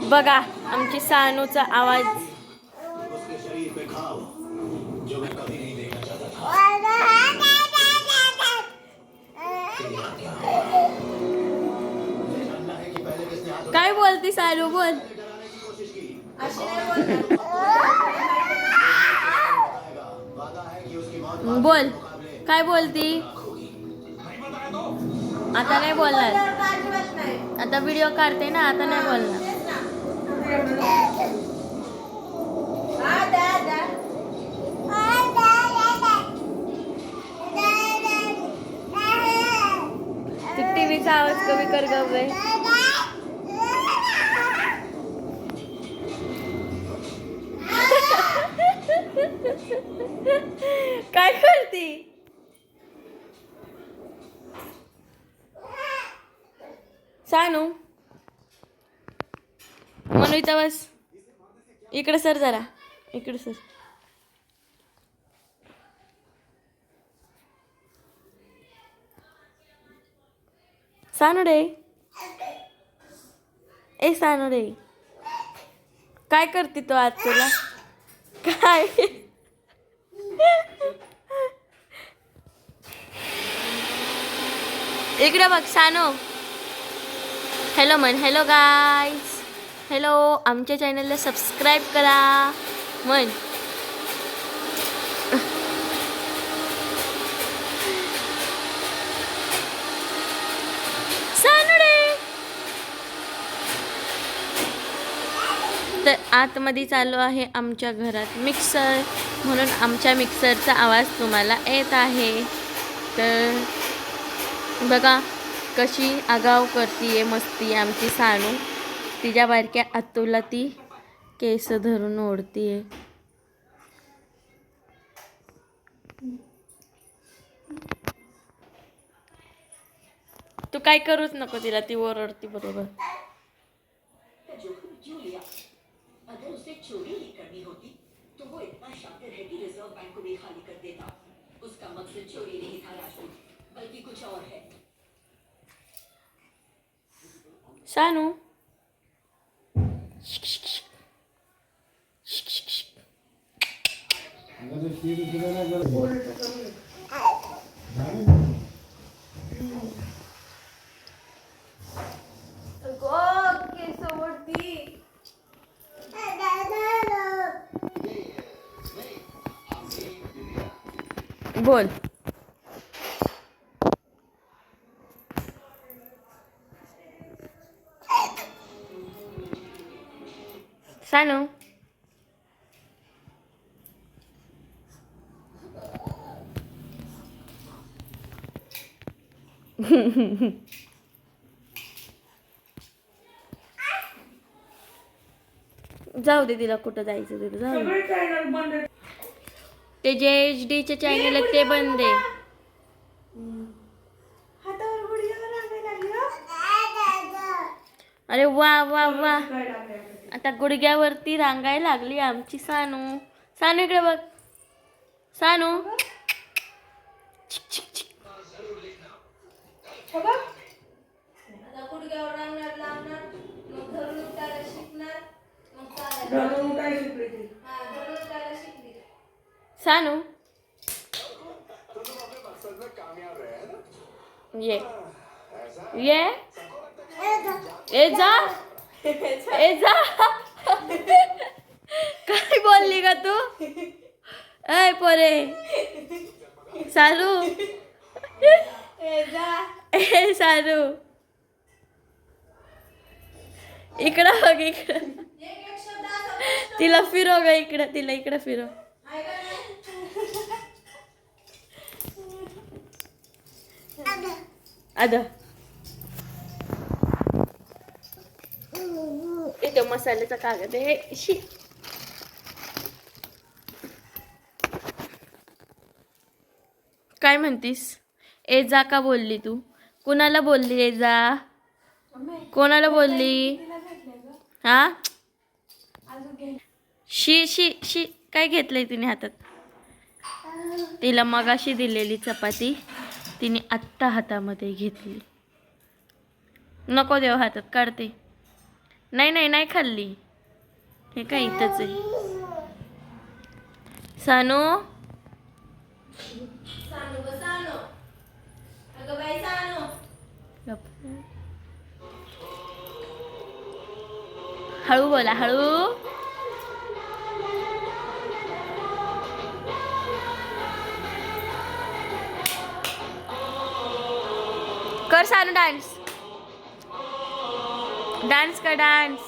बघा आमची सानूचा आवाज. काय बोलती सानू? बोल. बोल काय बोलती? आता नाही बोलणार. आता व्हिडिओ काढते ना, आता नाही बोलणार. टीव्हीचा आवाज कमी कर ग बाई. काय करती सानू? म्हणू इथं बस. इकडे सर जरा, इकडे सर. सानू रे, ए सानू रे, काय करते तो आज तुला? काय इकडे बघ सानू. हॅलो म्हण. Hello guys. हॅलो, आमच्या चॅनलला सबस्क्राईब करा म्हण. सानू रे. तर आतमध्ये चालू आहे आमच्या घरात मिक्सर, म्हणून आमच्या मिक्सरचा आवाज तुम्हाला येत आहे. तर बघा कशी आगाव करतीये मस्ती आमची सानू. तिच्या बारक्या आत्तूला ती केस धरून ओढतीये. तू काय करूच नको तिला, ती ओरडती बरोबर. अगर उसे चोरी ही करनी होती तो वो इतना शातिर है कि रिजर्व बैंक को भी खाली कर देता. उसका मकसद चोरी नहीं था राजू, बल्कि कुछ और है. सानू बोल. सानू जाऊ दे, तिला कुठं जायचं तिथं जाऊ दे. ते जे HD चे चॅनल आहे ते बंद आहे. अरे वा वा वा, आता गुडघ्यावरती रांगायला लागली आमची सानू. सानू इकडे बघ. सानू सानू ये ये ए जा, ए जा. काय बोलली का तू? ऐ पोरे सानू, ए सानू इकडं बघ, इकडं. तिला फिरव ग इकडं, तिला इकडं फिरव. अगं इथे मसाल्याचा कागद आहे. शी काय म्हणतीस? ए जा का बोलली तू? कुणाला बोलली ए जा? कोणाला बोलली? हा शी शी शी. काय घेतलंय तिने हातात? तिला मगाशी दिलेली चपाती तिने आत्ता हातामध्ये घेतली. नको देव हातात, काढते. नाही नाही नाही खाल्ली. हे काय इथंच आहे. सानू हळू बोला, हळू. कर सानू डान्स. डान्स कर, डान्स.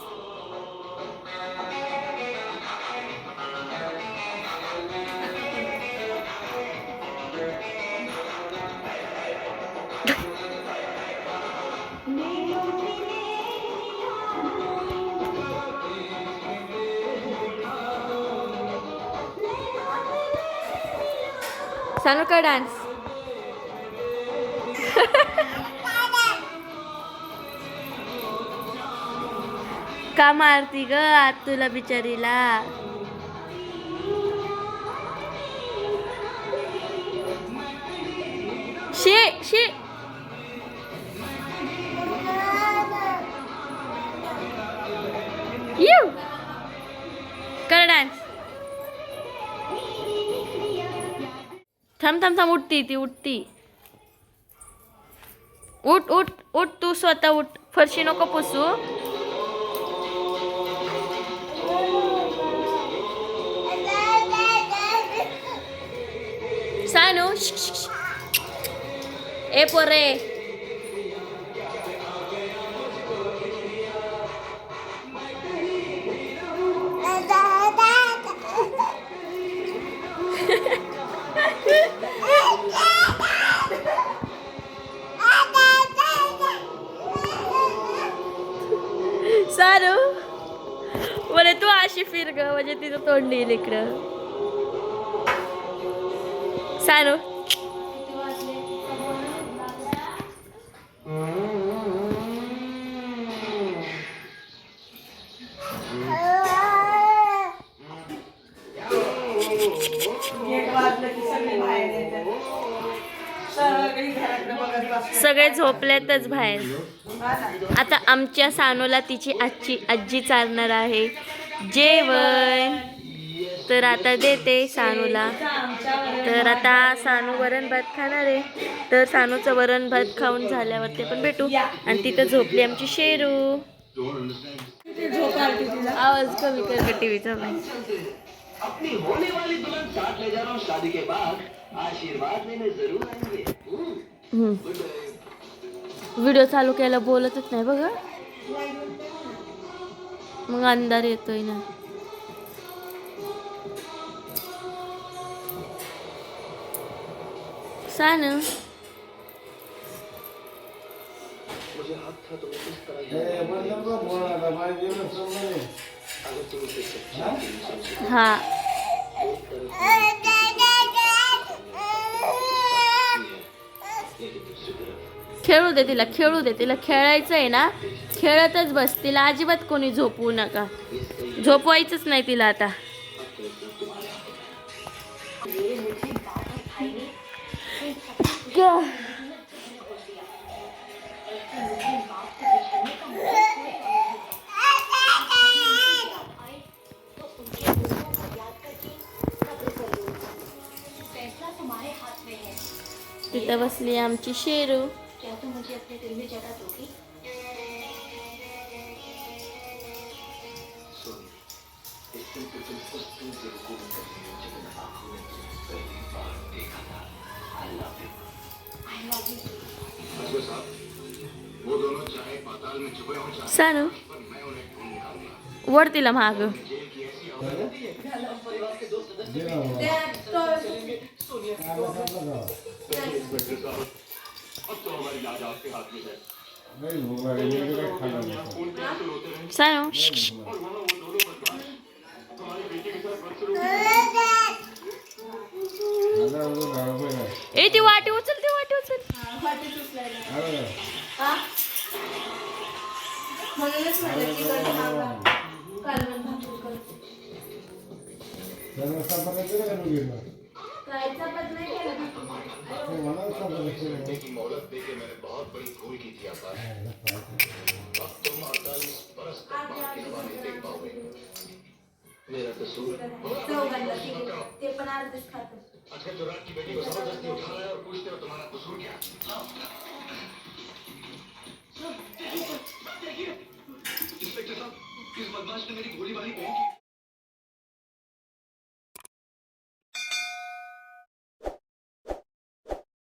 सानू कर डान्स. का मारती ग आज तुला बिचारीला. शी शी. यू कर डान्स. थांब थांब थांब. उठती ती, उठती. उठ उठ उठ. तू स्वतः उठ. फरशी नको पुसू. सानू ए पोरे. सानू बरे तू अशी फिर ग, म्हणजे तिचं तोंड येईल इकडं. सानू सगळे झोपलेतच बाहेर. आता आमच्या सानूला तिची आजी चालणार आहे जेवण. तर आता देते सानूला. तर आता सानू वरण भात खाणार आहे. तर सानूचं वरण भात खाऊन झाल्यावर ते पण भेटू. आणि तिथं झोपली आमची शेरू. आवाज कमी कर टीव्हीचा. अपनी होने वाली दुल्हन साथ ले जा रहा हूँ शादी के बाद, आशीर्वाद लेने जरूर आएंगे. व्हिडिओ चालू केला बोलतच नाही बघ. मग अंधार येतोय ना. सानू हा खेळू दे तिला, खेळू दे तिला. खेळायचं आहे ना, खेळतच बस. तिला अजिबात कोणी झोपवू नका. झोपवायचंच नाही तिला आता. तिथं बसली आमची शेरू. सानू वर तिला माग. सानू ए ती वाटी उचल, ती वाटी उचल. की मोहलत देके मैंने बहुत बड़ी भूल की थी. अब तुम 48 बरस तक मेरा कसूर चौघांना ते पण अर्धच खात. अच्छा जो रात की बेटी को जबरदस्ती उठा रहा है और पूछते हो तुम्हारा कसूर क्या? इंस्पेक्टर साहब, इस बदमाश ने मेरी गोली मारी बहन की